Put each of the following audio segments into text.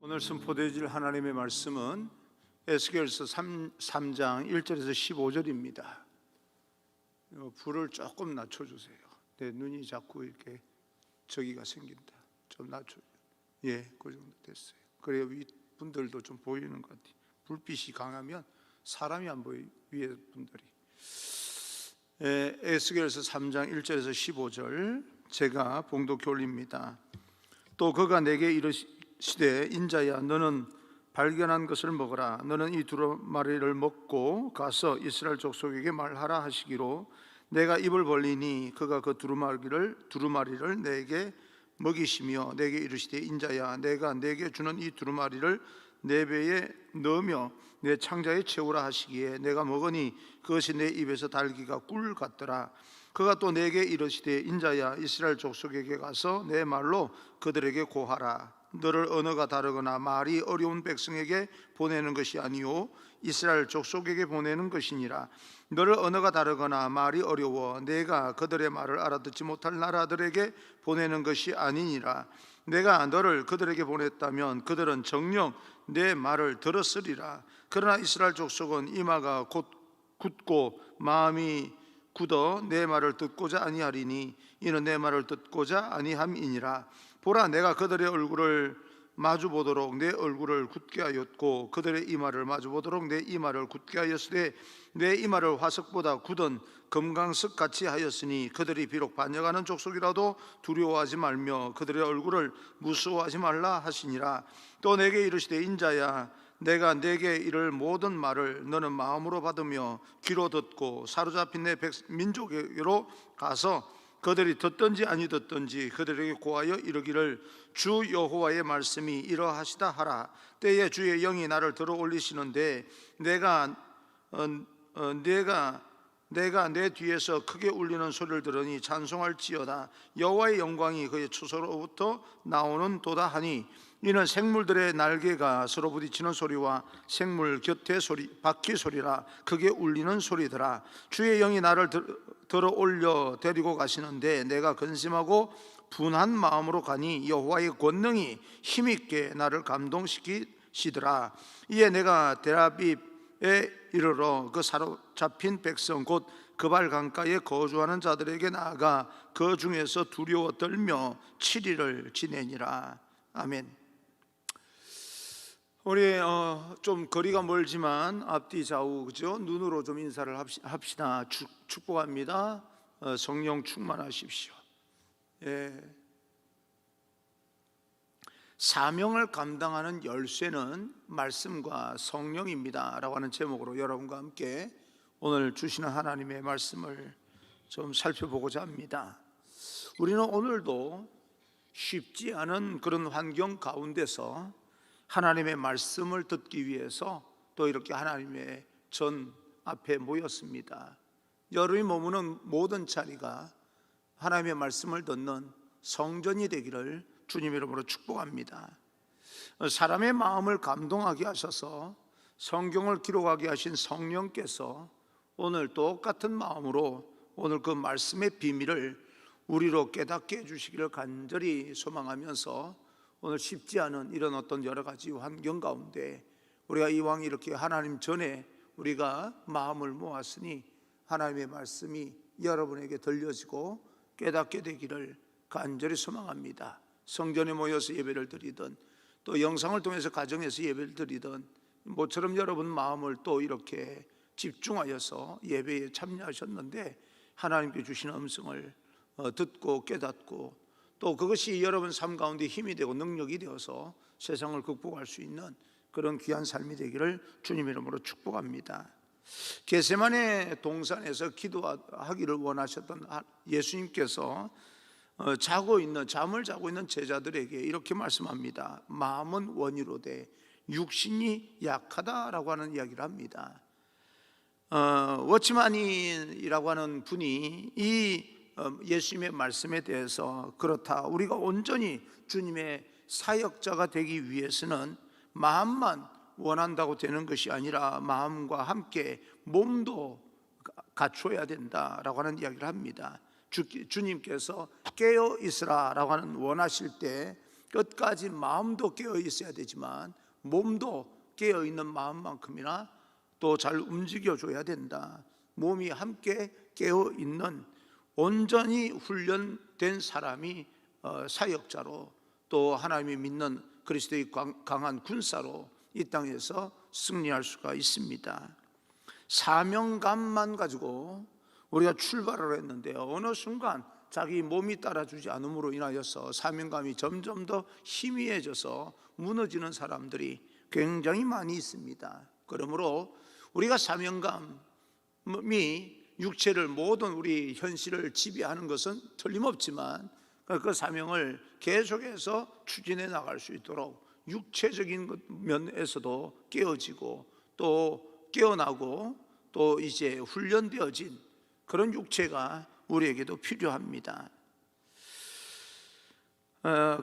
오늘 선포되어질 하나님의 말씀은 에스겔서 3장 1절에서 15절입니다. 불을 조금 낮춰주세요. 내 눈이 자꾸 이렇게 저기가 생긴다. 좀 낮춰요. 그 정도 됐어요. 그래야 윗분들도 좀 보이는 것 같아요. 불빛이 강하면 사람이 안 보여요. 위에 분들이. 에스겔서 3장 1절에서 15절 제가 봉독해 올립니다. 또 그가 내게 이르시되 인자야 너는 발견한 것을 먹어라. 너는 이 두루마리를 먹고 가서 이스라엘 족속에게 말하라 하시기로 내가 입을 벌리니 그가 그 두루마리를 내게 먹이시며 내게 이르시되 인자야 내가 내게 주는 이 두루마리를 내 배에 넣으며 내 창자에 채우라 하시기에 내가 먹으니 그것이 내 입에서 달기가 꿀 같더라. 그가 또 내게 이르시되 인자야 이스라엘 족속에게 가서 내 말로 그들에게 고하라. 너를 언어가 다르거나 말이 어려운 백성에게 보내는 것이 아니요 이스라엘 족속에게 보내는 것이니라. 너를 언어가 다르거나 말이 어려워 내가 그들의 말을 알아듣지 못할 나라들에게 보내는 것이 아니니라. 내가 너를 그들에게 보냈다면 그들은 정녕 내 말을 들었으리라. 그러나 이스라엘 족속은 이마가 곧 굳고 마음이 굳어 내 말을 듣고자 아니하리니 이는 내 말을 듣고자 아니함이니라. 보라 내가 그들의 얼굴을 마주보도록 내 얼굴을 굳게 하였고 그들의 이마를 마주보도록 내 이마를 굳게 하였으되 내 이마를 화석보다 굳은 금강석 같이 하였으니 그들이 비록 반역하는 족속이라도 두려워하지 말며 그들의 얼굴을 무서워하지 말라 하시니라. 또 내게 이르시되 인자야 내가 내게 이를 모든 말을 너는 마음으로 받으며 귀로 듣고 사로잡힌 내 민족에게로 가서 그들이 듣든지 아니 듣든지 그들에게 고하여 이르기를 주 여호와의 말씀이 이러하시다 하라. 때에 주의 영이 나를 들어 올리시는데 내가 내 뒤에서 크게 울리는 소리를 들으니 찬송할지어다. 여호와의 영광이 그의 추소로부터 나오는 도다 하니 이는 생물들의 날개가 서로 부딪히는 소리와 생물 곁에 바퀴 소리라. 크게 울리는 소리더라. 주의 영이 나를 들어 올려 데리고 가시는데 내가 근심하고 분한 마음으로 가니 여호와의 권능이 힘있게 나를 감동시키시더라. 이에 내가 데라빕에 이르러 그 사로잡힌 백성 곧 그발 강가에 거주하는 자들에게 나아가 그 중에서 두려워 떨며 7일을 지내니라. 아멘. 우리 좀 거리가 멀지만 앞뒤 좌우 그죠? 눈으로 좀 인사를 합시다. 축복합니다. 성령 충만하십시오. 사명을 감당하는 열쇠는 말씀과 성령입니다 라고 하는 제목으로 여러분과 함께 오늘 주시는 하나님의 말씀을 좀 살펴보고자 합니다. 우리는 오늘도 쉽지 않은 그런 환경 가운데서 하나님의 말씀을 듣기 위해서 또 이렇게 하나님의 전 앞에 모였습니다. 여러분이 머무는 모든 자리가 하나님의 말씀을 듣는 성전이 되기를 주님 이름으로 축복합니다. 사람의 마음을 감동하게 하셔서 성경을 기록하게 하신 성령께서 오늘 똑같은 마음으로 오늘 그 말씀의 비밀을 우리로 깨닫게 해주시기를 간절히 소망하면서 오늘 쉽지 않은 이런 어떤 여러 가지 환경 가운데 우리가 이왕 이렇게 하나님 전에 우리가 마음을 모았으니 하나님의 말씀이 여러분에게 들려지고 깨닫게 되기를 간절히 소망합니다. 성전에 모여서 예배를 드리든 또 영상을 통해서 가정에서 예배를 드리든 모처럼 여러분 마음을 또 이렇게 집중하여서 예배에 참여하셨는데 하나님께 주신 음성을 듣고 깨닫고 또 그것이 여러분 삶 가운데 힘이 되고 능력이 되어서 세상을 극복할 수 있는 그런 귀한 삶이 되기를 주님 이름으로 축복합니다. 겟세마네 동산에서 기도하기를 원하셨던 예수님께서 잠을 자고 있는 제자들에게 이렇게 말씀합니다. 마음은 원이로되 육신이 약하다라고 하는 이야기를 합니다. 워치만이라고 하는 분이 이 예수님의 말씀에 대해서 그렇다, 우리가 온전히 주님의 사역자가 되기 위해서는 마음만 원한다고 되는 것이 아니라 마음과 함께 몸도 갖춰야 된다라고 하는 이야기를 합니다. 주님께서 깨어 있으라라고 하는 원하실 때 끝까지 마음도 깨어 있어야 되지만 몸도 깨어 있는 마음만큼이나 또 잘 움직여 줘야 된다. 몸이 함께 깨어 있는 온전히 훈련된 사람이 사역자로, 또 하나님이 믿는 그리스도의 강한 군사로 이 땅에서 승리할 수가 있습니다. 사명감만 가지고 우리가 출발을 했는데요, 어느 순간 자기 몸이 따라주지 않음으로 인하여서 사명감이 점점 더 희미해져서 무너지는 사람들이 굉장히 많이 있습니다. 그러므로 우리가 사명감이 육체를 모든 우리 현실을 지배하는 것은 틀림없지만 그 사명을 계속해서 추진해 나갈 수 있도록 육체적인 면에서도 깨어지고 또 깨어나고 또 이제 훈련되어진 그런 육체가 우리에게도 필요합니다.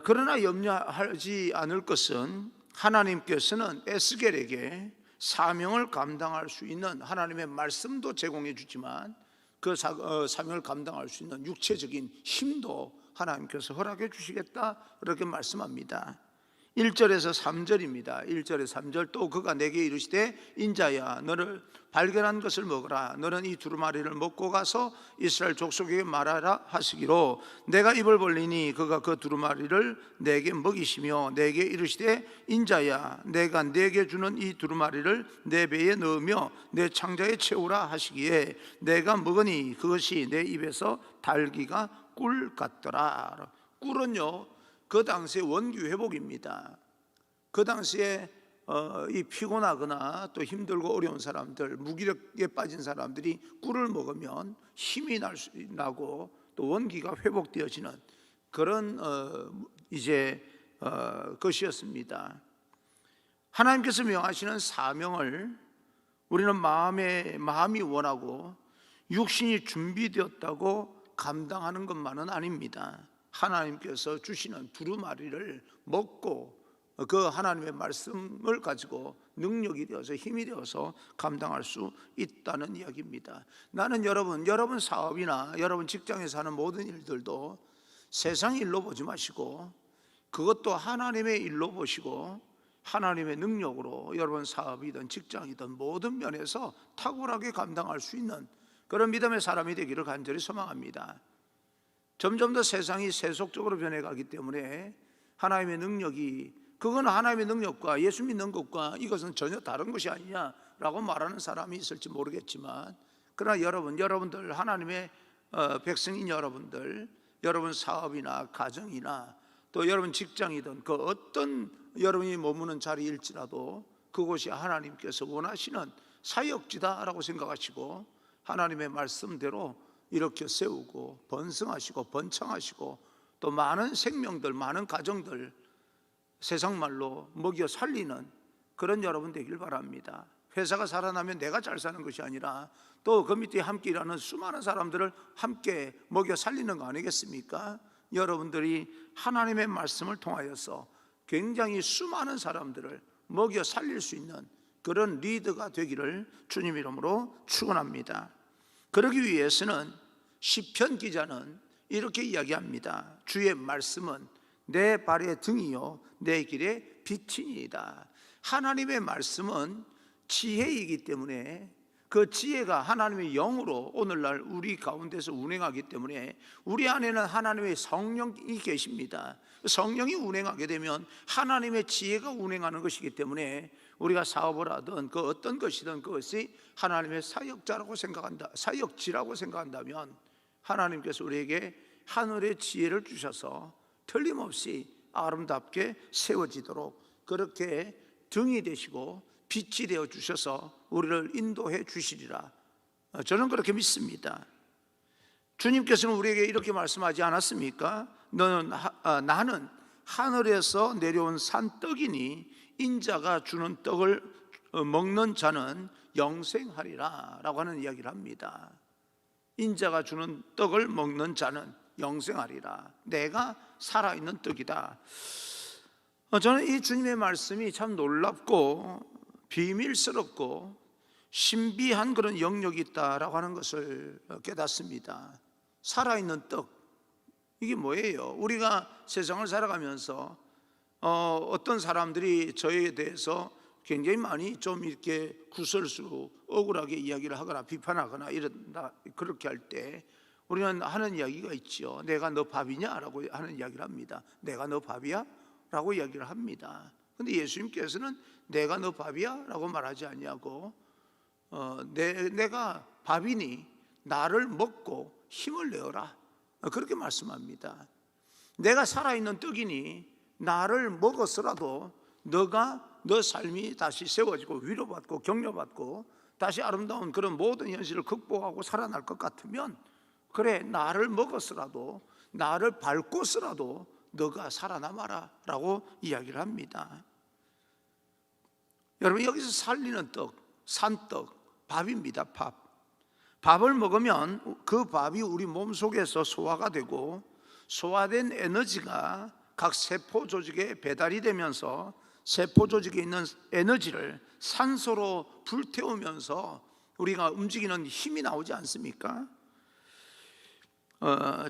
그러나 염려하지 않을 것은 하나님께서는 에스겔에게 사명을 감당할 수 있는 하나님의 말씀도 제공해 주지만 그 사명을 감당할 수 있는 육체적인 힘도 하나님께서 허락해 주시겠다, 그렇게 말씀합니다. 1절에서 3절입니다. 1절에 3절, 또 그가 내게 이르시되 인자야 너를 발견한 것을 먹으라. 너는 이 두루마리를 먹고 가서 이스라엘 족속에게 말하라 하시기로 내가 입을 벌리니 그가 그 두루마리를 내게 먹이시며 내게 이르시되 인자야 내가 내게 주는 이 두루마리를 내 배에 넣으며 내 창자에 채우라 하시기에 내가 먹으니 그것이 내 입에서 달기가 꿀 같더라. 꿀은요, 그 당시에 원기 회복입니다. 그 당시에 이 피곤하거나 또 힘들고 어려운 사람들, 무기력에 빠진 사람들이 꿀을 먹으면 힘이 나고 또 원기가 회복되어지는 그런 것이었습니다. 하나님께서 명하시는 사명을 우리는 마음이 원하고 육신이 준비되었다고 감당하는 것만은 아닙니다. 하나님께서 주시는 두루마리를 먹고 그 하나님의 말씀을 가지고 능력이 되어서 힘이 되어서 감당할 수 있다는 이야기입니다. 나는 여러분 사업이나 여러분 직장에서 하는 모든 일들도 세상 일로 보지 마시고 그것도 하나님의 일로 보시고 하나님의 능력으로 여러분 사업이든 직장이든 모든 면에서 탁월하게 감당할 수 있는 그런 믿음의 사람이 되기를 간절히 소망합니다. 점점 더 세상이 세속적으로 변해가기 때문에 하나님의 능력이, 그건 하나님의 능력과 예수 믿는 것과 이것은 전혀 다른 것이 아니냐라고 말하는 사람이 있을지 모르겠지만, 그러나 여러분들 하나님의 백성인 여러분들, 여러분 사업이나 가정이나 또 여러분 직장이든 그 어떤 여러분이 머무는 자리일지라도 그곳이 하나님께서 원하시는 사역지다라고 생각하시고 하나님의 말씀대로 이렇게 세우고 번성하시고 번창하시고 또 많은 생명들, 많은 가정들 세상 말로 먹여 살리는 그런 여러분 되길 바랍니다. 회사가 살아나면 내가 잘 사는 것이 아니라 또 그 밑에 함께 일하는 수많은 사람들을 함께 먹여 살리는 거 아니겠습니까? 여러분들이 하나님의 말씀을 통하여서 굉장히 수많은 사람들을 먹여 살릴 수 있는 그런 리더가 되기를 주님 이름으로 축원합니다. 그러기 위해서는 시편 기자는 이렇게 이야기합니다. 주의 말씀은 내 발의 등이요 내 길의 빛이니이다. 하나님의 말씀은 지혜이기 때문에 그 지혜가 하나님의 영으로 오늘날 우리 가운데서 운행하기 때문에 우리 안에는 하나님의 성령이 계십니다. 성령이 운행하게 되면 하나님의 지혜가 운행하는 것이기 때문에 우리가 사업을 하든 그 어떤 것이든 그것이 하나님의 사역지라고 생각한다면 하나님께서 우리에게 하늘의 지혜를 주셔서 틀림없이 아름답게 세워지도록 그렇게 등이 되시고 빛이 되어 주셔서 우리를 인도해 주시리라. 저는 그렇게 믿습니다. 주님께서는 우리에게 이렇게 말씀하지 않았습니까? 나는 하늘에서 내려온 산떡이니 인자가 주는 떡을 먹는 자는 영생하리라 라고 하는 이야기를 합니다. 인자가 주는 떡을 먹는 자는 영생하리라. 내가 살아있는 떡이다. 저는 이 주님의 말씀이 참 놀랍고 비밀스럽고 신비한 그런 영역이 있다라고 하는 것을 깨닫습니다. 살아있는 떡, 이게 뭐예요? 우리가 세상을 살아가면서 어떤 사람들이 저에 대해서 굉장히 많이 좀 이렇게 구설수 억울하게 이야기를 하거나 비판하거나 이런다, 그렇게 할 때 우리는 하는 이야기가 있죠. 내가 너 밥이냐? 라고 하는 이야기를 합니다. 내가 너 밥이야? 라고 이야기를 합니다. 근데 예수님께서는 내가 너 밥이야? 라고 말하지 아니하고 내가 밥이니 나를 먹고 힘을 내어라, 그렇게 말씀합니다. 내가 살아있는 떡이니 나를 먹었으라도 너가 너 삶이 다시 세워지고 위로받고 격려받고 다시 아름다운 그런 모든 현실을 극복하고 살아날 것 같으면, 그래, 나를 먹었으라도 나를 밟고서라도 너가 살아남아라 라고 이야기를 합니다. 여러분, 여기서 살리는 떡, 산떡, 밥입니다. 밥을 먹으면 그 밥이 우리 몸속에서 소화가 되고 소화된 에너지가 각 세포 조직에 배달이 되면서 세포 조직에 있는 에너지를 산소로 불태우면서 우리가 움직이는 힘이 나오지 않습니까?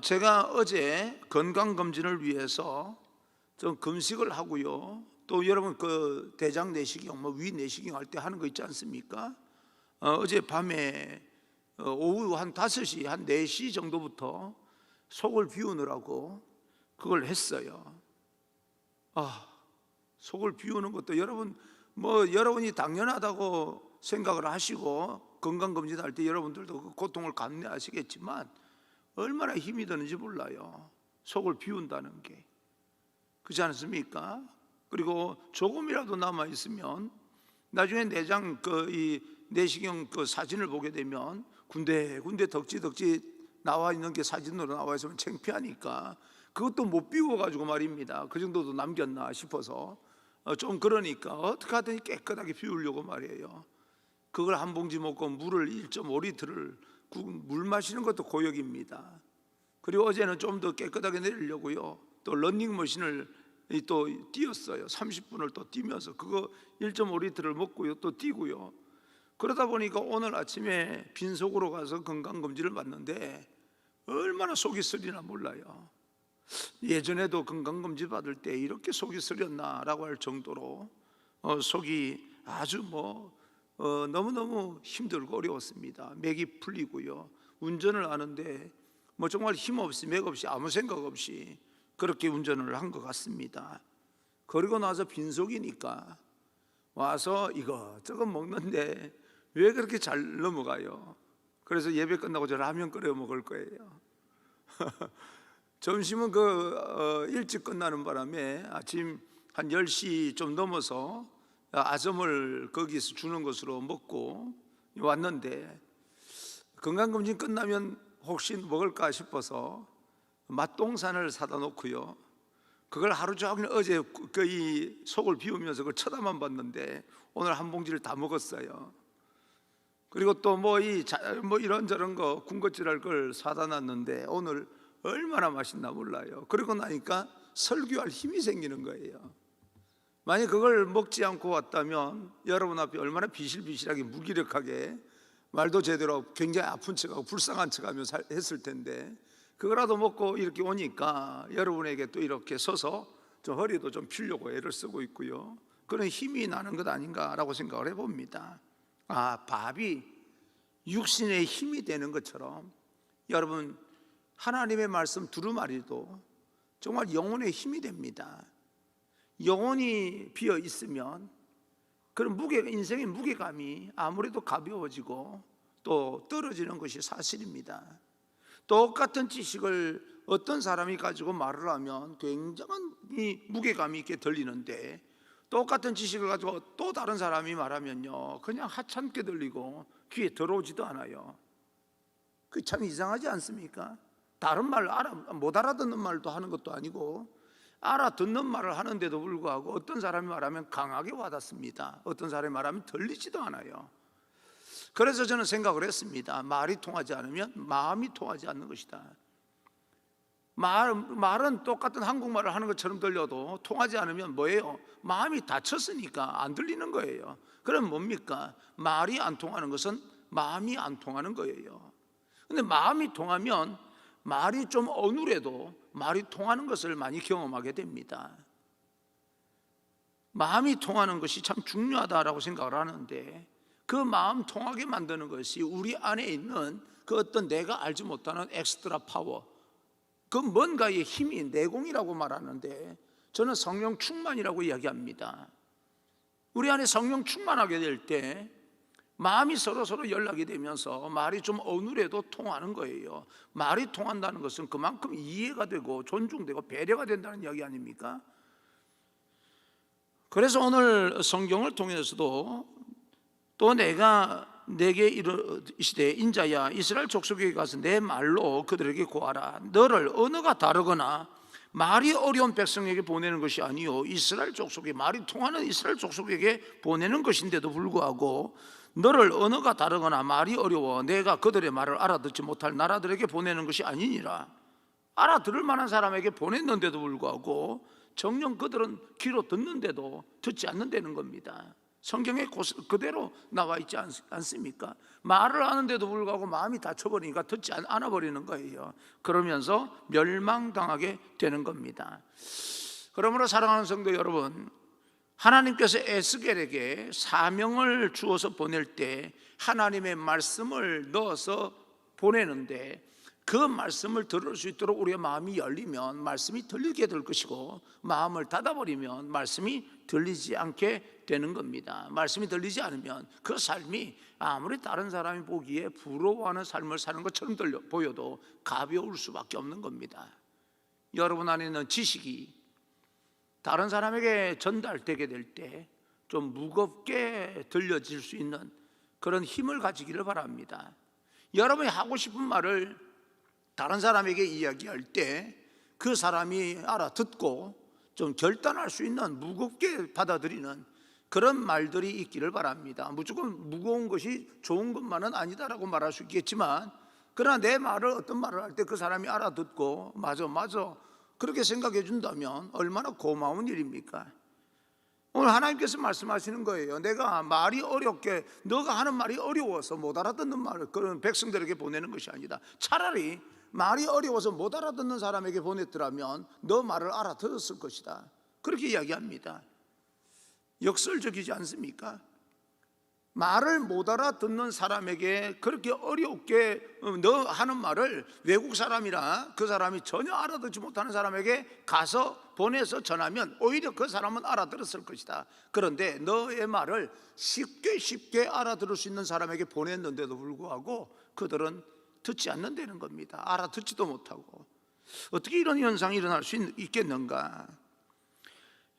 제가 어제 건강검진을 위해서 좀 금식을 하고요, 또 여러분 그 대장 내시경, 위 내시경 할 때 하는 거 있지 않습니까? 어제 밤에 오후 한 5시, 한 4시 정도부터 속을 비우느라고 그걸 했어요. 속을 비우는 것도 여러분이 당연하다고 생각을 하시고 건강검진 할 때 여러분들도 그 고통을 감내하시겠지만 얼마나 힘이 드는지 몰라요. 속을 비운다는 게. 그렇지 않습니까? 그리고 조금이라도 남아 있으면 나중에 내장 이 내시경 그 사진을 보게 되면 군데 덕지 나와 있는 게 사진으로 나와 있으면 창피하니까 그것도 못 비워가지고 말입니다. 그 정도도 남겼나 싶어서 좀 그러니까 어떻게 하든지 깨끗하게 비우려고 말이에요. 그걸 한 봉지 먹고 물을 1.5리터를 물 마시는 것도 고역입니다. 그리고 어제는 좀 더 깨끗하게 내리려고요, 또 러닝머신을 또 뛰었어요. 30분을 또 뛰면서 그거 1.5리터를 먹고요, 또 뛰고요. 그러다 보니까 오늘 아침에 빈속으로 가서 건강검진을 받는데 얼마나 속이 쓰리나 몰라요. 예전에도 건강검진 받을 때 이렇게 속이 쓰렸나라고 할 정도로 속이 아주 너무너무 힘들고 어려웠습니다. 맥이 풀리고요, 운전을 하는데 정말 힘없이 맥없이 아무 생각 없이 그렇게 운전을 한 것 같습니다. 그리고 나서 빈속이니까 와서 이것저것 먹는데 왜 그렇게 잘 넘어가요? 그래서 예배 끝나고 저 라면 끓여 먹을 거예요. 점심은 일찍 끝나는 바람에 아침 한 10시 좀 넘어서 아점을 거기서 주는 것으로 먹고 왔는데, 건강검진 끝나면 혹시 먹을까 싶어서 맛동산을 사다 놓고요, 그걸 하루 종일 어제 이 속을 비우면서 그걸 쳐다만 봤는데 오늘 한 봉지를 다 먹었어요. 그리고 또 이런저런 거 군것질할 걸 사다 놨는데 오늘 얼마나 맛있나 몰라요. 그러고 나니까 설교할 힘이 생기는 거예요. 만약 그걸 먹지 않고 왔다면 여러분 앞에 얼마나 비실비실하게 무기력하게 말도 제대로 굉장히 아픈 척하고 불쌍한 척하며 했을 텐데, 그거라도 먹고 이렇게 오니까 여러분에게 또 이렇게 서서 좀 허리도 좀 펴려고 애를 쓰고 있고요, 그런 힘이 나는 것 아닌가라고 생각을 해봅니다. 밥이 육신의 힘이 되는 것처럼 여러분 하나님의 말씀 두루마리도 정말 영혼의 힘이 됩니다. 영혼이 비어 있으면 그런 인생의 무게감이 아무래도 가벼워지고 또 떨어지는 것이 사실입니다. 똑같은 지식을 어떤 사람이 가지고 말을 하면 굉장한 무게감이 있게 들리는데, 똑같은 지식을 가지고 또 다른 사람이 말하면요 그냥 하찮게 들리고 귀에 들어오지도 않아요. 그 참 이상하지 않습니까? 다른 말 못 알아듣는 말도 하는 것도 아니고 알아듣는 말을 하는데도 불구하고 어떤 사람이 말하면 강하게 와닿습니다. 어떤 사람이 말하면 들리지도 않아요. 그래서 저는 생각을 했습니다. 말이 통하지 않으면 마음이 통하지 않는 것이다. 말은 똑같은 한국말을 하는 것처럼 들려도 통하지 않으면 뭐예요? 마음이 닫혔으니까 안 들리는 거예요. 그럼 뭡니까? 말이 안 통하는 것은 마음이 안 통하는 거예요. 근데 마음이 통하면 말이 좀 어눌해도 말이 통하는 것을 많이 경험하게 됩니다. 마음이 통하는 것이 참 중요하다라고 생각을 하는데, 그 마음 통하게 만드는 것이 우리 안에 있는 그 어떤 내가 알지 못하는 엑스트라 파워, 그 뭔가의 힘이 내공이라고 말하는데, 저는 성령 충만이라고 이야기합니다. 우리 안에 성령 충만하게 될 때 마음이 서로 연락이 되면서 말이 좀 어눌해도 통하는 거예요. 말이 통한다는 것은 그만큼 이해가 되고 존중되고 배려가 된다는 이야기 아닙니까? 그래서 오늘 성경을 통해서도 또 내게 이르시되 인자야 이스라엘 족속에게 가서 내 말로 그들에게 고하라. 너를 언어가 다르거나 말이 어려운 백성에게 보내는 것이 아니요 이스라엘 족속에 말이 통하는 이스라엘 족속에게 보내는 것인데도 불구하고 너를 언어가 다르거나 말이 어려워 내가 그들의 말을 알아듣지 못할 나라들에게 보내는 것이 아니니라. 알아들을 만한 사람에게 보냈는데도 불구하고 정녕 그들은 귀로 듣는데도 듣지 않는다는 겁니다. 성경에 그대로 나와 있지 않습니까? 말을 하는데도 불구하고 마음이 닫혀버리니까 듣지 않아 버리는 거예요. 그러면서 멸망당하게 되는 겁니다. 그러므로 사랑하는 성도 여러분, 하나님께서 에스겔에게 사명을 주어서 보낼 때 하나님의 말씀을 넣어서 보내는데, 그 말씀을 들을 수 있도록 우리의 마음이 열리면 말씀이 들리게 될 것이고, 마음을 닫아버리면 말씀이 들리지 않게 되는 겁니다. 말씀이 들리지 않으면 그 삶이 아무리 다른 사람이 보기에 부러워하는 삶을 사는 것처럼 보여도 가벼울 수밖에 없는 겁니다. 여러분 안에 있는 지식이 다른 사람에게 전달되게 될 때 좀 무겁게 들려질 수 있는 그런 힘을 가지기를 바랍니다. 여러분이 하고 싶은 말을 다른 사람에게 이야기할 때 그 사람이 알아듣고 좀 결단할 수 있는, 무겁게 받아들이는 그런 말들이 있기를 바랍니다. 무조건 무거운 것이 좋은 것만은 아니다라고 말할 수 있겠지만, 그러나 내 말을, 어떤 말을 할 때 그 사람이 알아듣고 맞아 그렇게 생각해 준다면 얼마나 고마운 일입니까? 오늘 하나님께서 말씀하시는 거예요. 내가 말이 어렵게, 너가 하는 말이 어려워서 못 알아듣는 말을 그런 백성들에게 보내는 것이 아니다. 차라리 말이 어려워서 못 알아듣는 사람에게 보냈더라면 너 말을 알아들었을 것이다. 그렇게 이야기합니다. 역설적이지 않습니까? 말을 못 알아듣는 사람에게 그렇게 어렵게 너 하는 말을 외국 사람이나 그 사람이 전혀 알아듣지 못하는 사람에게 가서 보내서 전하면 오히려 그 사람은 알아들었을 것이다. 그런데 너의 말을 쉽게 알아들을 수 있는 사람에게 보냈는데도 불구하고 그들은 듣지 않는다는 겁니다. 알아듣지도 못하고. 어떻게 이런 현상이 일어날 수 있겠는가?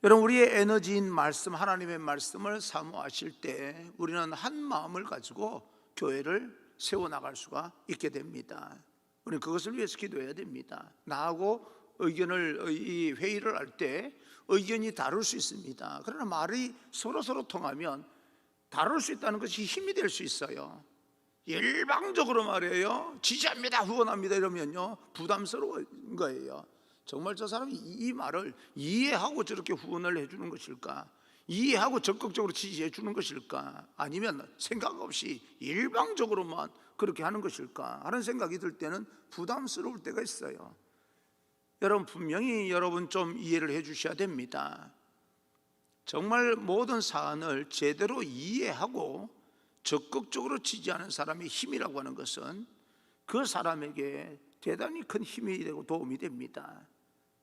여러분, 우리의 에너지인 말씀, 하나님의 말씀을 사모하실 때 우리는 한 마음을 가지고 교회를 세워나갈 수가 있게 됩니다. 우리는 그것을 위해서 기도해야 됩니다. 나하고 이 회의를 할 때 의견이 다를 수 있습니다. 그러나 말이 서로 통하면 다룰 수 있다는 것이 힘이 될 수 있어요. 일방적으로 말해요, 지지합니다, 후원합니다 이러면요 부담스러운 거예요. 정말 저 사람이 이 말을 이해하고 저렇게 후원을 해주는 것일까? 이해하고 적극적으로 지지해 주는 것일까? 아니면 생각 없이 일방적으로만 그렇게 하는 것일까? 하는 생각이 들 때는 부담스러울 때가 있어요. 여러분, 분명히 여러분 좀 이해를 해 주셔야 됩니다. 정말 모든 사안을 제대로 이해하고 적극적으로 지지하는 사람의 힘이라고 하는 것은 그 사람에게 대단히 큰 힘이 되고 도움이 됩니다.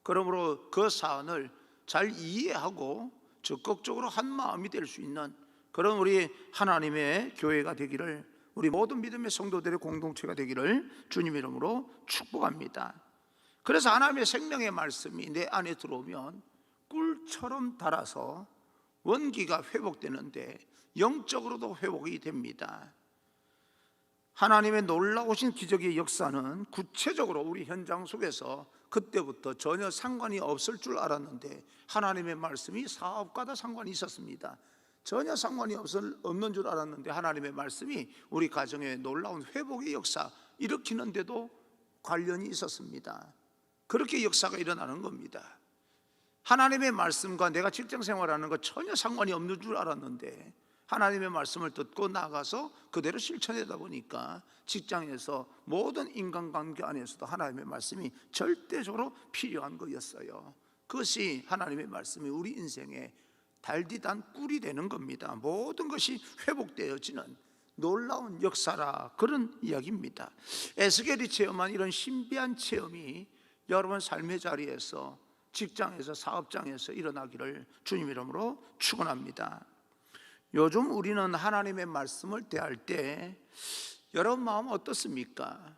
그러므로 그 사안을 잘 이해하고 적극적으로 한 마음이 될 수 있는 그런 우리 하나님의 교회가 되기를, 우리 모든 믿음의 성도들의 공동체가 되기를 주님 이름으로 축복합니다. 그래서 하나님의 생명의 말씀이 내 안에 들어오면 꿀처럼 달아서 원기가 회복되는데 영적으로도 회복이 됩니다. 하나님의 놀라우신 기적의 역사는 구체적으로 우리 현장 속에서 그때부터 전혀 상관이 없을 줄 알았는데 하나님의 말씀이 사업과도 상관이 있었습니다. 전혀 상관이 없는 줄 알았는데 하나님의 말씀이 우리 가정에 놀라운 회복의 역사 일으키는데도 관련이 있었습니다. 그렇게 역사가 일어나는 겁니다. 하나님의 말씀과 내가 직장 생활하는 거 전혀 상관이 없는 줄 알았는데 하나님의 말씀을 듣고 나가서 그대로 실천하다 보니까 직장에서 모든 인간관계 안에서도 하나님의 말씀이 절대적으로 필요한 거였어요. 그것이 하나님의 말씀이 우리 인생에 달디단 꿀이 되는 겁니다. 모든 것이 회복되어지는 놀라운 역사라, 그런 이야기입니다. 에스겔이 체험한 이런 신비한 체험이 여러분 삶의 자리에서, 직장에서, 사업장에서 일어나기를 주님 이름으로 축원합니다. 요즘 우리는 하나님의 말씀을 대할 때 여러분 마음 어떻습니까?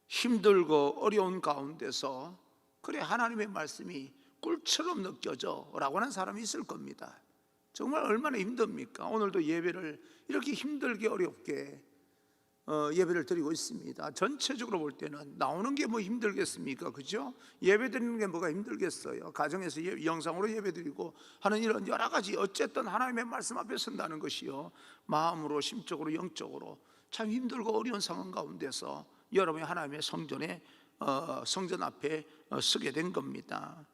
힘들고 어려운 가운데서 그래 하나님의 말씀이 꿀처럼 느껴져 라고 하는 사람이 있을 겁니다. 정말 얼마나 힘듭니까? 오늘도 예배를 이렇게 힘들게 어렵게 예배를 드리고 있습니다. 전체적으로 볼 때는 나오는 게 뭐 힘들겠습니까? 그죠? 예배 드리는 게 뭐가 힘들겠어요? 가정에서 영상으로 예배 드리고 하는 이런 여러 가지, 어쨌든 하나님의 말씀 앞에 선다는 것이요, 마음으로, 심적으로, 영적으로 참 힘들고 어려운 상황 가운데서 여러분이 하나님의 성전 앞에 서게 된 겁니다.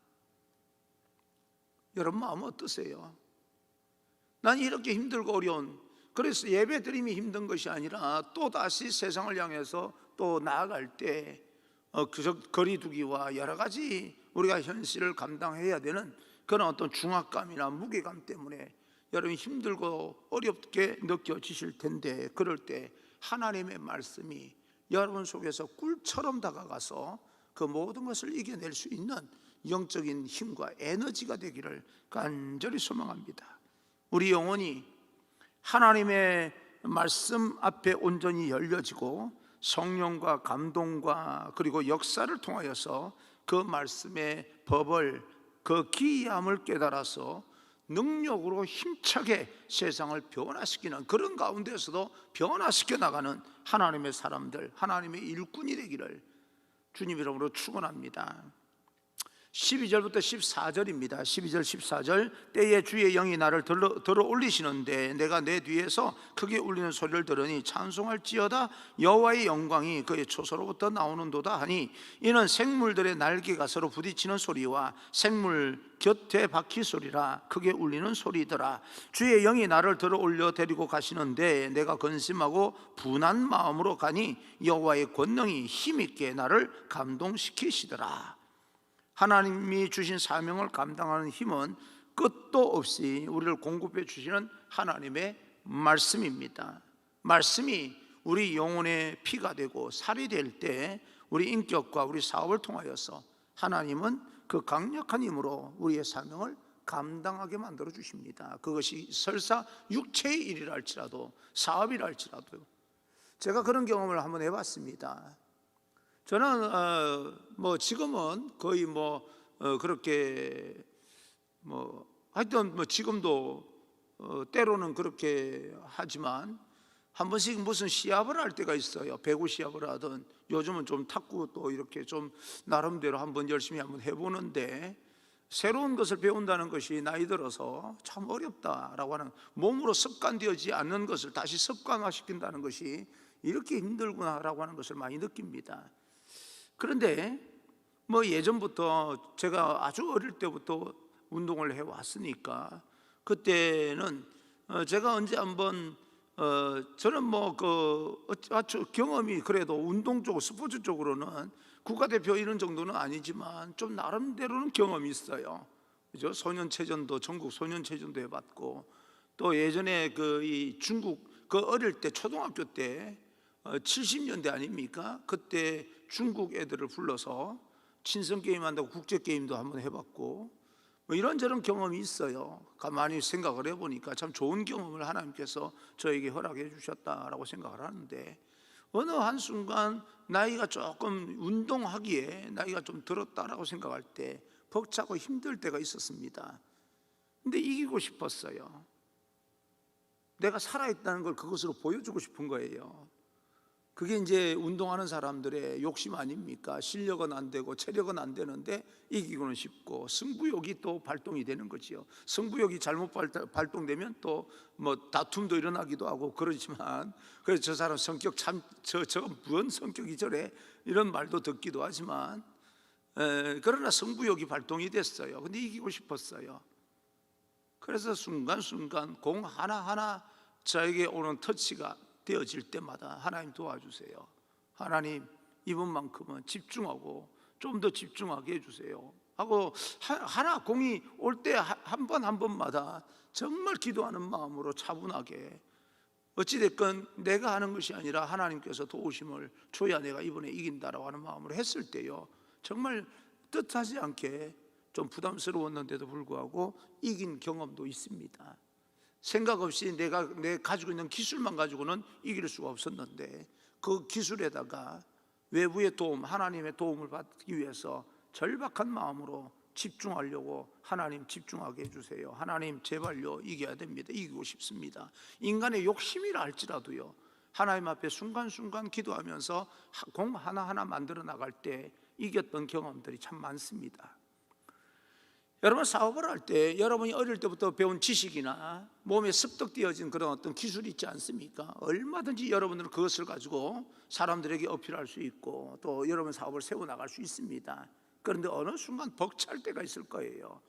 여러분 마음 어떠세요? 난 이렇게 힘들고 어려운, 그래서 예배 드림이 힘든 것이 아니라 또다시 세상을 향해서 또 나아갈 때 거리두기와 여러 가지 우리가 현실을 감당해야 되는 그런 어떤 중압감이나 무게감 때문에 여러분이 힘들고 어렵게 느껴지실 텐데, 그럴 때 하나님의 말씀이 여러분 속에서 꿀처럼 다가가서 그 모든 것을 이겨낼 수 있는 영적인 힘과 에너지가 되기를 간절히 소망합니다. 우리 영혼이 하나님의 말씀 앞에 온전히 열려지고 성령과 감동과 그리고 역사를 통하여서 그 말씀의 법을, 그 기이함을 깨달아서 능력으로 힘차게 세상을 변화시키는, 그런 가운데서도 변화시켜 나가는 하나님의 사람들, 하나님의 일꾼이 되기를 주님 이름으로 축원합니다. 12절부터 14절입니다. 12절 14절. 때에 주의 영이 나를 들어 올리시는데 내가 내 뒤에서 크게 울리는 소리를 들으니 찬송할지어다 여호와의 영광이 그의 초소로부터 나오는도다 하니, 이는 생물들의 날개가 서로 부딪히는 소리와 생물 곁에 바퀴 소리라 크게 울리는 소리더라. 주의 영이 나를 들어 올려 데리고 가시는데 내가 근심하고 분한 마음으로 가니 여호와의 권능이 힘있게 나를 감동시키시더라. 하나님이 주신 사명을 감당하는 힘은 끝도 없이 우리를 공급해 주시는 하나님의 말씀입니다. 말씀이 우리 영혼의 피가 되고 살이 될 때 우리 인격과 우리 사업을 통하여서 하나님은 그 강력한 힘으로 우리의 사명을 감당하게 만들어 주십니다. 그것이 설사 육체의 일이라 할지라도, 사업이라 할지라도. 제가 그런 경험을 한번 해봤습니다. 저는 지금은 거의 그렇게 하여튼 지금도 때로는 그렇게 하지만 한 번씩 무슨 시합을 할 때가 있어요. 배구 시합을 하든, 요즘은 좀 탁구 또 이렇게 좀 나름대로 한번 열심히 한번 해보는데, 새로운 것을 배운다는 것이 나이 들어서 참 어렵다라고 하는, 몸으로 습관되어지지 않는 것을 다시 습관화시킨다는 것이 이렇게 힘들구나라고 하는 것을 많이 느낍니다. 그런데 예전부터 제가 아주 어릴 때부터 운동을 해왔으니까, 그때는 제가 언제 한번 저는 경험이 그래도 운동 쪽, 스포츠 쪽으로는 국가대표 이런 정도는 아니지만 좀 나름대로는 경험이 있어요. 그죠? 소년체전도, 전국 소년체전도 해봤고, 또 예전에 이 중국 어릴 때 초등학교 때 70년대 아닙니까? 그때 중국 애들을 불러서 친선 게임 한다고 국제 게임도 한번 해봤고, 이런저런 경험이 있어요. 가만히 생각을 해보니까 참 좋은 경험을 하나님께서 저에게 허락해 주셨다라고 생각을 하는데, 어느 한순간 나이가 조금 운동하기에 나이가 좀 들었다라고 생각할 때 벅차고 힘들 때가 있었습니다. 근데 이기고 싶었어요. 내가 살아있다는 걸 그것으로 보여주고 싶은 거예요. 그게 이제 운동하는 사람들의 욕심 아닙니까? 실력은 안 되고 체력은 안 되는데 이기고는 싶고, 승부욕이 또 발동이 되는 거지요. 승부욕이 잘못 발동되면 또 다툼도 일어나기도 하고 그러지만, 그래서 저 사람 성격 참 저거 무슨 성격이 저래, 이런 말도 듣기도 하지만, 그러나 승부욕이 발동이 됐어요. 근데 이기고 싶었어요. 그래서 순간순간 공 하나하나 저에게 오는 터치가 되어질 때마다 하나님 도와주세요. 하나님 이번만큼은 집중하고 좀 더 집중하게 해주세요. 하고 하나 공이 올 때 한 번 한 번마다 정말 기도하는 마음으로 차분하게, 어찌됐건 내가 하는 것이 아니라 하나님께서 도우심을 줘야 내가 이번에 이긴다라고 하는 마음으로 했을 때요, 정말 뜻하지 않게 좀 부담스러웠는데도 불구하고 이긴 경험도 있습니다. 생각 없이 내가 가지고 있는 기술만 가지고는 이길 수가 없었는데, 그 기술에다가 외부의 도움, 하나님의 도움을 받기 위해서 절박한 마음으로 집중하려고, 하나님 집중하게 해주세요, 하나님 제발요 이겨야 됩니다, 이기고 싶습니다, 인간의 욕심이라 할지라도요, 하나님 앞에 순간순간 기도하면서 공 하나하나 만들어 나갈 때 이겼던 경험들이 참 많습니다. 여러분, 사업을 할 때 여러분이 어릴 때부터 배운 지식이나 몸에 습득되어진 그런 어떤 기술이 있지 않습니까? 얼마든지 여러분들은 그것을 가지고 사람들에게 어필할 수 있고 또 여러분 사업을 세워나갈 수 있습니다. 그런데 어느 순간 벅찰 때가 있을 거예요.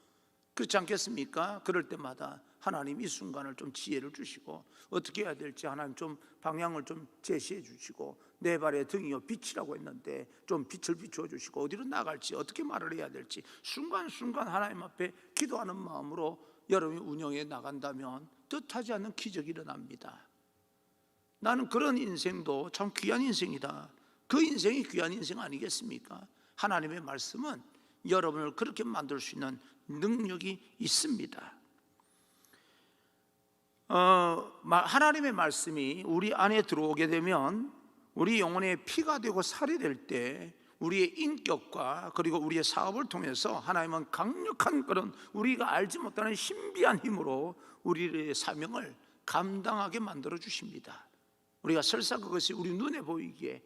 그렇지 않겠습니까? 그럴 때마다 하나님 이 순간을 좀 지혜를 주시고 어떻게 해야 될지 하나님 좀 방향을 좀 제시해 주시고, 내 발의 등이요 빛이라고 했는데 좀 빛을 비추어 주시고 어디로 나갈지 어떻게 말을 해야 될지 순간순간 하나님 앞에 기도하는 마음으로 여러분이 운영해 나간다면 뜻하지 않는 기적이 일어납니다. 나는 그런 인생도 참 귀한 인생이다, 그 인생이 귀한 인생 아니겠습니까? 하나님의 말씀은 여러분을 그렇게 만들 수 있는 능력이 있습니다. 하나님의 말씀이 우리 안에 들어오게 되면 우리 영혼의 피가 되고 살이 될 때 우리의 인격과 그리고 우리의 사업을 통해서 하나님은 강력한 그런 우리가 알지 못하는 신비한 힘으로 우리의 사명을 감당하게 만들어 주십니다. 우리가 설사 그것이 우리 눈에 보이기에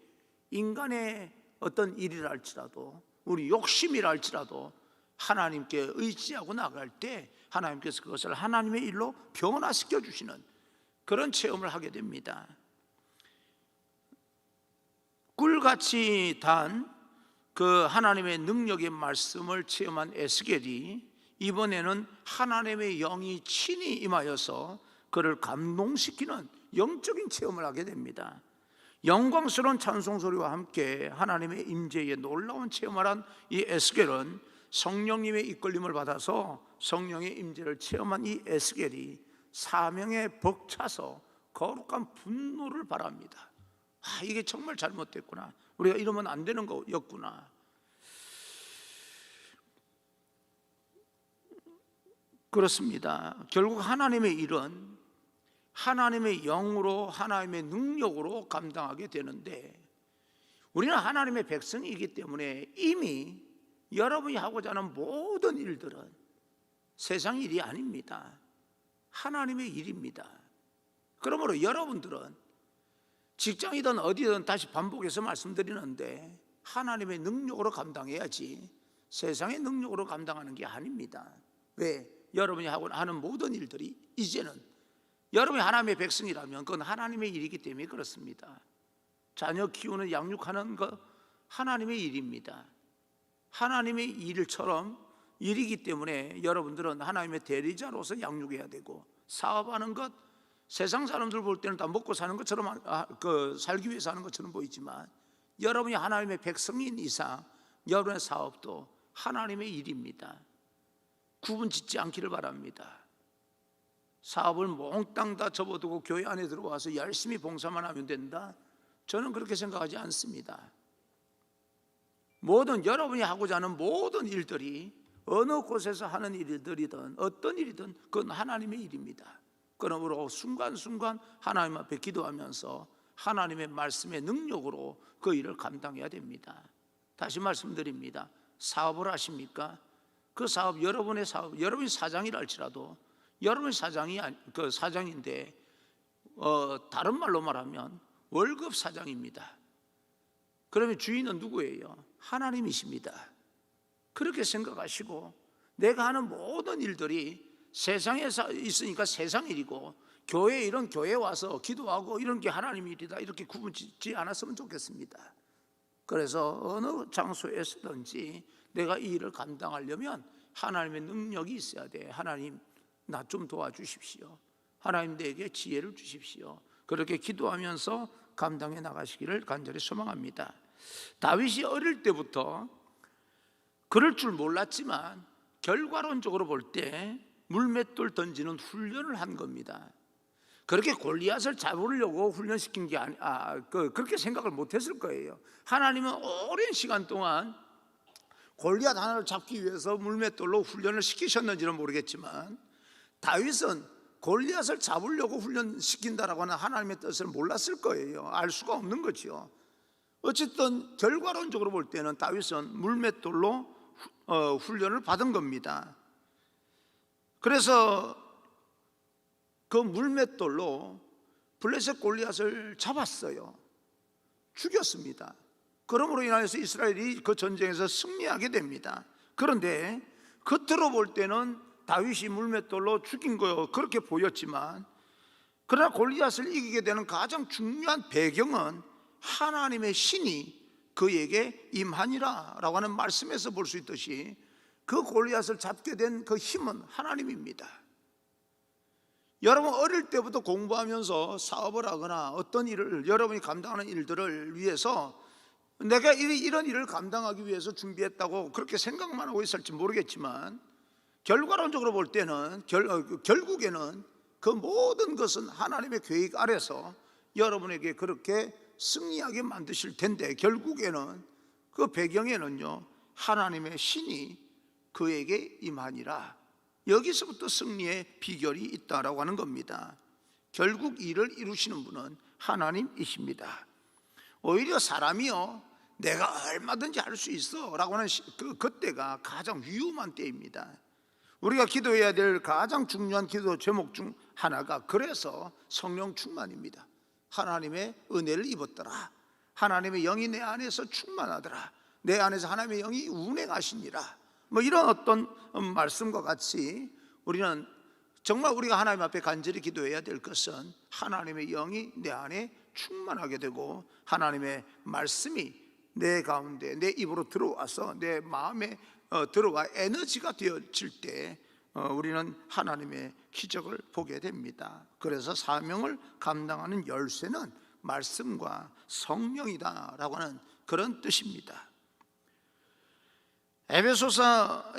인간의 어떤 일이라 할지라도, 우리 욕심이라 할지라도 하나님께 의지하고 나갈 때 하나님께서 그것을 하나님의 일로 변화시켜 주시는 그런 체험을 하게 됩니다. 꿀같이 단 그 하나님의 능력의 말씀을 체험한 에스겔이 이번에는 하나님의 영이 친히 임하여서 그를 감동시키는 영적인 체험을 하게 됩니다. 영광스러운 찬송 소리와 함께 하나님의 임재에 놀라운 체험을 한 이 에스겔은 성령님의 이끌림을 받아서 성령의 임재를 체험한 이 에스겔이 사명에 벅차서 거룩한 분노를 발합니다. 이게 정말 잘못됐구나, 우리가 이러면 안 되는 거였구나. 그렇습니다. 결국 하나님의 일은 하나님의 영으로 하나님의 능력으로 감당하게 되는데, 우리는 하나님의 백성이기 때문에 이미 여러분이 하고자 하는 모든 일들은 세상 일이 아닙니다. 하나님의 일입니다. 그러므로 여러분들은 직장이든 어디든 다시 반복해서 말씀드리는데 하나님의 능력으로 감당해야지 세상의 능력으로 감당하는 게 아닙니다. 왜? 여러분이 하는 모든 일들이 이제는 여러분이 하나님의 백성이라면 그건 하나님의 일이기 때문에 그렇습니다. 자녀 키우는, 양육하는 것 하나님의 일입니다. 하나님의 일처럼 일이기 때문에 여러분들은 하나님의 대리자로서 양육해야 되고, 사업하는 것 세상 사람들 볼 때는 다 먹고 사는 것처럼 살기 위해서 하는 것처럼 보이지만 여러분이 하나님의 백성인 이상 여러분의 사업도 하나님의 일입니다. 구분 짓지 않기를 바랍니다. 사업을 몽땅 다 접어두고 교회 안에 들어와서 열심히 봉사만 하면 된다? 저는 그렇게 생각하지 않습니다. 모든 여러분이 하고자 하는 모든 일들이 어느 곳에서 하는 일들이든 어떤 일이든 그건 하나님의 일입니다. 그러므로 순간순간 하나님 앞에 기도하면서 하나님의 말씀의 능력으로 그 일을 감당해야 됩니다. 다시 말씀드립니다. 사업을 하십니까? 그 사업, 여러분의 사업, 여러분이 사장이라 할지라도 여러분이 사장인데 다른 말로 말하면 월급 사장입니다. 그러면 주인은 누구예요? 하나님이십니다. 그렇게 생각하시고 내가 하는 모든 일들이 세상에 있으니까 세상 일이고 교회 일은 교회 와서 기도하고 이런 게 하나님 일이다, 이렇게 구분짓지 않았으면 좋겠습니다. 그래서 어느 장소에서든지 내가 이 일을 감당하려면 하나님의 능력이 있어야 돼. 하나님 나 좀 도와주십시오. 하나님 내게 지혜를 주십시오. 그렇게 기도하면서 감당해 나가시기를 간절히 소망합니다. 다윗이 어릴 때부터 그럴 줄 몰랐지만 결과론적으로 볼 때 물맷돌 던지는 훈련을 한 겁니다. 그렇게 골리앗을 잡으려고 훈련시킨 게 그렇게 생각을 못했을 거예요. 하나님은 오랜 시간 동안 골리앗 하나를 잡기 위해서 물맷돌로 훈련을 시키셨는지는 모르겠지만, 다윗은 골리앗을 잡으려고 훈련시킨다라고 하는 하나님의 뜻을 몰랐을 거예요. 알 수가 없는 거죠. 어쨌든 결과론적으로 볼 때는 다윗은 물맷돌로 훈련을 받은 겁니다. 그래서 그 물맷돌로 블레셋 골리앗을 잡았어요. 죽였습니다. 그러므로 인하여서 이스라엘이 그 전쟁에서 승리하게 됩니다. 그런데 겉으로 볼 때는 다윗이 물맷돌로 죽인 거 그렇게 보였지만, 그러나 골리앗을 이기게 되는 가장 중요한 배경은 하나님의 신이 그에게 임하니라 라고 하는 말씀에서 볼 수 있듯이, 그 골리앗을 잡게 된 그 힘은 하나님입니다. 여러분 어릴 때부터 공부하면서 사업을 하거나 어떤 일을, 여러분이 감당하는 일들을 위해서 내가 이런 일을 감당하기 위해서 준비했다고 그렇게 생각만 하고 있을지 모르겠지만, 결과론적으로 볼 때는 결국에는 그 모든 것은 하나님의 계획 아래서 여러분에게 그렇게 승리하게 만드실 텐데, 결국에는 그 배경에는요 하나님의 신이 그에게 임하니라, 여기서부터 승리의 비결이 있다라고 하는 겁니다. 결국 일을 이루시는 분은 하나님이십니다. 오히려 사람이요 내가 얼마든지 할 수 있어 라고 하는 그때가 가장 위험한 때입니다. 우리가 기도해야 될 가장 중요한 기도 제목 중 하나가 그래서 성령 충만입니다. 하나님의 은혜를 입었더라, 하나님의 영이 내 안에서 충만하더라, 내 안에서 하나님의 영이 운행하시니라, 이런 어떤 말씀과 같이 우리는 정말 우리가 하나님 앞에 간절히 기도해야 될 것은 하나님의 영이 내 안에 충만하게 되고, 하나님의 말씀이 내 가운데 내 입으로 들어와서 내 마음에 들어와 에너지가 되어질 때 우리는 하나님의 기적을 보게 됩니다. 그래서 사명을 감당하는 열쇠는 말씀과 성령이다라고 하는 그런 뜻입니다. 에베소서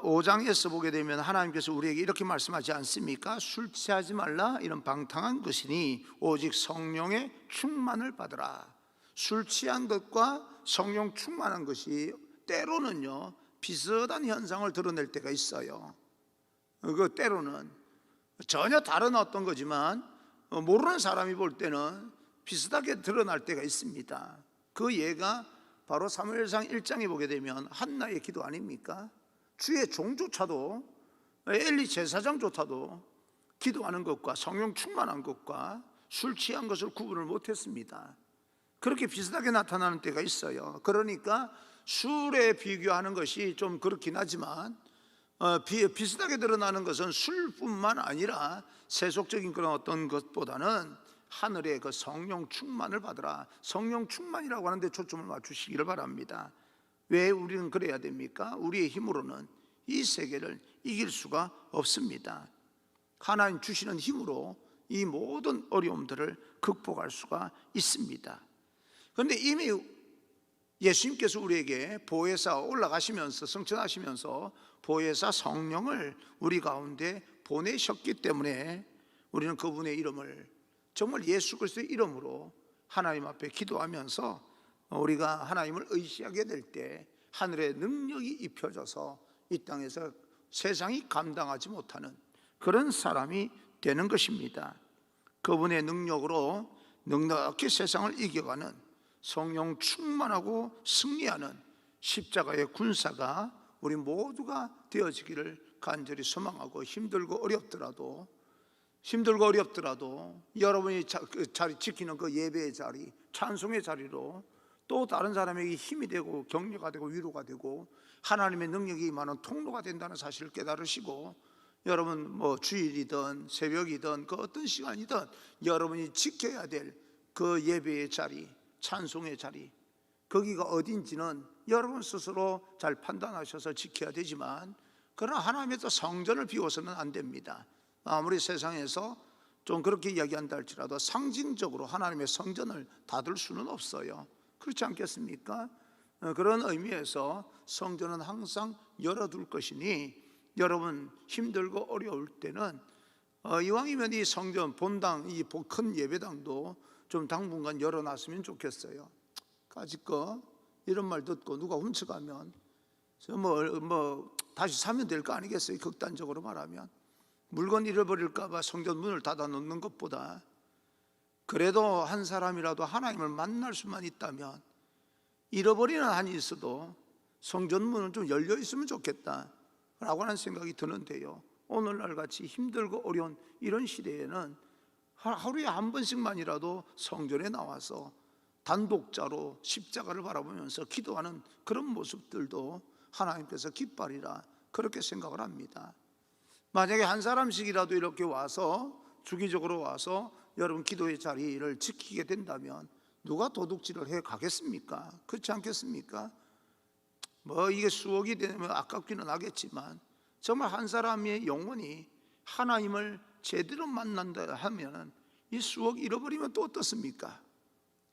5장에서 보게 되면 하나님께서 우리에게 이렇게 말씀하지 않습니까? 술 취하지 말라, 이런 방탕한 것이니 오직 성령의 충만을 받으라. 술 취한 것과 성령 충만한 것이 때로는요 비슷한 현상을 드러낼 때가 있어요. 그 때로는 전혀 다른 어떤 거지만 모르는 사람이 볼 때는 비슷하게 드러날 때가 있습니다. 그 예가 바로 사무엘상 1장에 보게 되면 한나의 기도 아닙니까? 주의 종조차도, 엘리 제사장조차도 기도하는 것과 성령 충만한 것과 술 취한 것을 구분을 못했습니다. 그렇게 비슷하게 나타나는 때가 있어요. 그러니까 술에 비교하는 것이 좀 그렇긴 하지만 비슷하게 드러나는 것은 술뿐만 아니라 세속적인 그런 어떤 것보다는 하늘의 그 성령 충만을 받으라, 성령 충만이라고 하는데 초점을 맞추시기를 바랍니다. 왜 우리는 그래야 됩니까? 우리의 힘으로는 이 세계를 이길 수가 없습니다. 하나님 주시는 힘으로 이 모든 어려움들을 극복할 수가 있습니다. 그런데 이미 예수님께서 우리에게 보혜사 올라가시면서 승천하시면서 보혜사 성령을 우리 가운데 보내셨기 때문에 우리는 그분의 이름을 정말 예수 그리스도의 이름으로 하나님 앞에 기도하면서 우리가 하나님을 의지하게 될 때 하늘의 능력이 입혀져서 이 땅에서 세상이 감당하지 못하는 그런 사람이 되는 것입니다. 그분의 능력으로 넉넉히 세상을 이겨가는 성령 충만하고 승리하는 십자가의 군사가 우리 모두가 되어지기를 간절히 소망하고, 힘들고 어렵더라도 여러분이 자리 지키는 그 예배의 자리, 찬송의 자리로 또 다른 사람에게 힘이 되고 격려가 되고 위로가 되고 하나님의 능력이 임하는 통로가 된다는 사실을 깨달으시고, 여러분 주일이든 새벽이든 그 어떤 시간이든 여러분이 지켜야 될 그 예배의 자리, 찬송의 자리, 거기가 어딘지는 여러분 스스로 잘 판단하셔서 지켜야 되지만, 그러나 하나님의 또 성전을 비워서는 안 됩니다. 아무리 세상에서 좀 그렇게 이야기한다 할지라도 상징적으로 하나님의 성전을 닫을 수는 없어요. 그렇지 않겠습니까? 그런 의미에서 성전은 항상 열어둘 것이니 여러분 힘들고 어려울 때는 이왕이면 이 성전 본당, 이 큰 예배당도 좀 당분간 열어놨으면 좋겠어요. 까짓 거 이런 말 듣고 누가 훔쳐가면 다시 사면 될 거 아니겠어요? 극단적으로 말하면 물건 잃어버릴까 봐 성전 문을 닫아 놓는 것보다 그래도 한 사람이라도 하나님을 만날 수만 있다면 잃어버리는 한이 있어도 성전 문은 좀 열려 있으면 좋겠다라고 하는 생각이 드는데요, 오늘날 같이 힘들고 어려운 이런 시대에는 하루에 한 번씩만이라도 성전에 나와서 단독자로 십자가를 바라보면서 기도하는 그런 모습들도 하나님께서 기뻐하리라 그렇게 생각을 합니다. 만약에 한 사람씩이라도 이렇게 와서 주기적으로 와서 여러분 기도의 자리를 지키게 된다면 누가 도둑질을 해 가겠습니까? 그렇지 않겠습니까? 이게 수억이 되면 아깝기는 하겠지만 정말 한 사람의 영혼이 하나님을 제대로 만난다 하면 이 수억 잃어버리면 또 어떻습니까?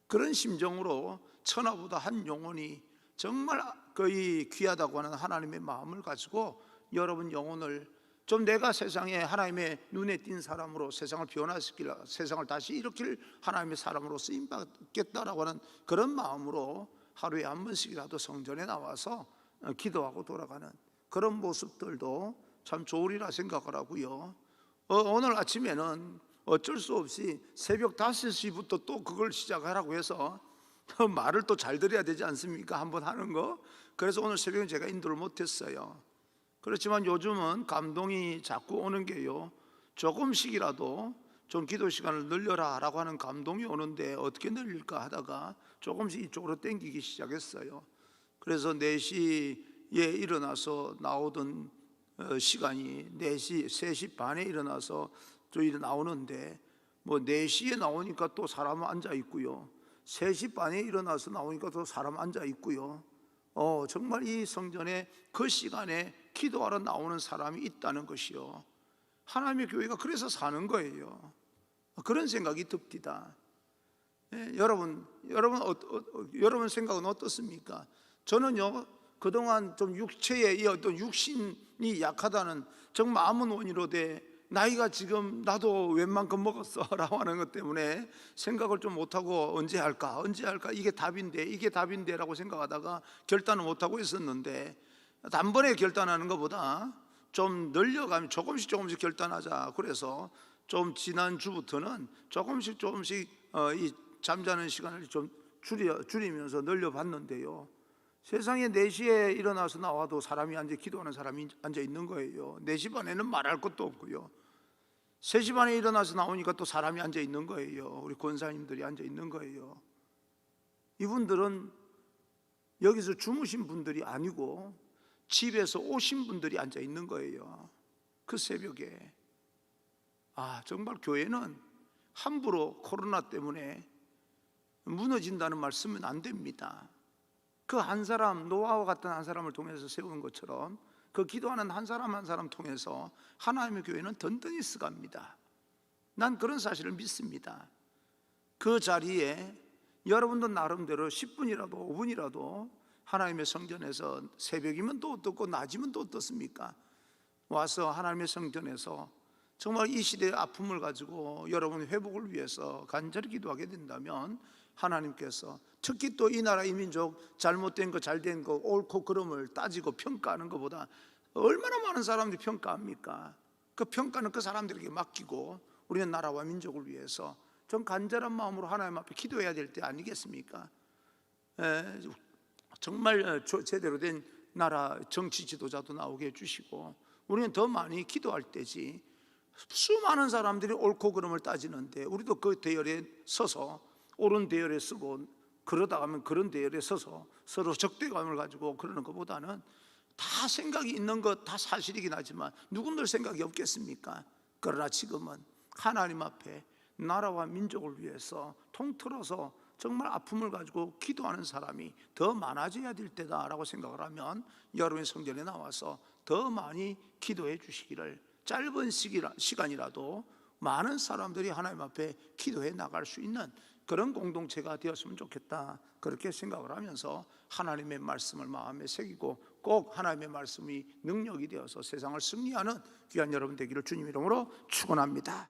그런 심정으로 천하보다 한 영혼이 정말 거의 귀하다고 하는 하나님의 마음을 가지고 여러분 영혼을 좀 내가 세상에 하나님의 눈에 띈 사람으로 세상을 변화시키려, 세상을 다시 일으킬 하나님의 사람으로 쓰임받겠다라고 하는 그런 마음으로 하루에 한 번씩이라도 성전에 나와서 기도하고 돌아가는 그런 모습들도 참 좋으리라 생각을 하고요. 오늘 아침에는 어쩔 수 없이 새벽 5시부터 또 그걸 시작하라고 해서 말을 또 잘 들어야 되지 않습니까? 한번 하는 거. 그래서 오늘 새벽에 제가 인도를 못했어요. 그렇지만 요즘은 감동이 자꾸 오는 게요, 조금씩이라도 좀 기도 시간을 늘려라 라고 하는 감동이 오는데 어떻게 늘릴까 하다가 조금씩 이쪽으로 땡기기 시작했어요. 그래서 4시에 일어나서 나오던 시간이 4시, 3시 반에 일어나서 저희 나오는데 4시에 나오니까 또 사람 앉아 있고요, 3시 반에 일어나서 나오니까 또 사람 앉아 있고요. 정말 이 성전에 그 시간에 기도하러 나오는 사람이 있다는 것이요, 하나님의 교회가 그래서 사는 거예요. 그런 생각이 듭니다. 여러분 생각은 어떻습니까? 저는요, 그동안 좀 육체의 이 어떤 육신이 약하다는 정말 아무 원인으로 돼 나이가 지금 나도 웬만큼 먹었어 라고 하는 것 때문에 생각을 좀 못하고 언제 할까 이게 답인데 라고 생각하다가 결단을 못하고 있었는데, 단번에 결단하는 것보다 좀 늘려가면 조금씩 결단하자. 그래서 좀 지난 주부터는 조금씩 이 잠자는 시간을 좀 줄이면서 늘려봤는데요, 세상에 4시에 일어나서 나와도 기도하는 사람이 앉아 있는 거예요. 4시 반에는 말할 것도 없고요, 3시 반에 일어나서 나오니까 또 사람이 앉아 있는 거예요. 우리 권사님들이 앉아 있는 거예요. 이분들은 여기서 주무신 분들이 아니고 집에서 오신 분들이 앉아 있는 거예요, 그 새벽에. 정말 교회는 함부로 코로나 때문에 무너진다는 말 쓰면 안 됩니다. 그 한 사람, 노아와 같은 한 사람을 통해서 세운 것처럼 그 기도하는 한 사람 한 사람 통해서 하나님의 교회는 든든히 서갑니다. 난 그런 사실을 믿습니다. 그 자리에 여러분도 나름대로 10분이라도 5분이라도 하나님의 성전에서, 새벽이면 또 어떻고 낮이면 또 어떻습니까? 와서 하나님의 성전에서 정말 이 시대의 아픔을 가지고 여러분의 회복을 위해서 간절히 기도하게 된다면 하나님께서, 특히 또 이 나라 이 민족 잘못된 거 잘된 거 옳고 그름을 따지고 평가하는 것보다 얼마나 많은 사람들이 평가합니까? 그 평가는 그 사람들에게 맡기고 우리는 나라와 민족을 위해서 좀 간절한 마음으로 하나님 앞에 기도해야 될 때 아니겠습니까? 정말 제대로 된 나라 정치 지도자도 나오게 해주시고 우리는 더 많이 기도할 때지, 수많은 사람들이 옳고 그름을 따지는데 우리도 그 대열에 서서 옳은 대열에 서고 그러다 가면 그런 대열에 서서 서로 적대감을 가지고 그러는 것보다는 다 생각이 있는 것 다 사실이긴 하지만 누군들 생각이 없겠습니까? 그러나 지금은 하나님 앞에 나라와 민족을 위해서 통틀어서 정말 아픔을 가지고 기도하는 사람이 더 많아져야 될 때다라고 생각을 하면 여러분의 성전에 나와서 더 많이 기도해 주시기를, 짧은 시간이라도 많은 사람들이 하나님 앞에 기도해 나갈 수 있는 그런 공동체가 되었으면 좋겠다, 그렇게 생각을 하면서 하나님의 말씀을 마음에 새기고 꼭 하나님의 말씀이 능력이 되어서 세상을 승리하는 귀한 여러분 되기를 주님 이름으로 축원합니다.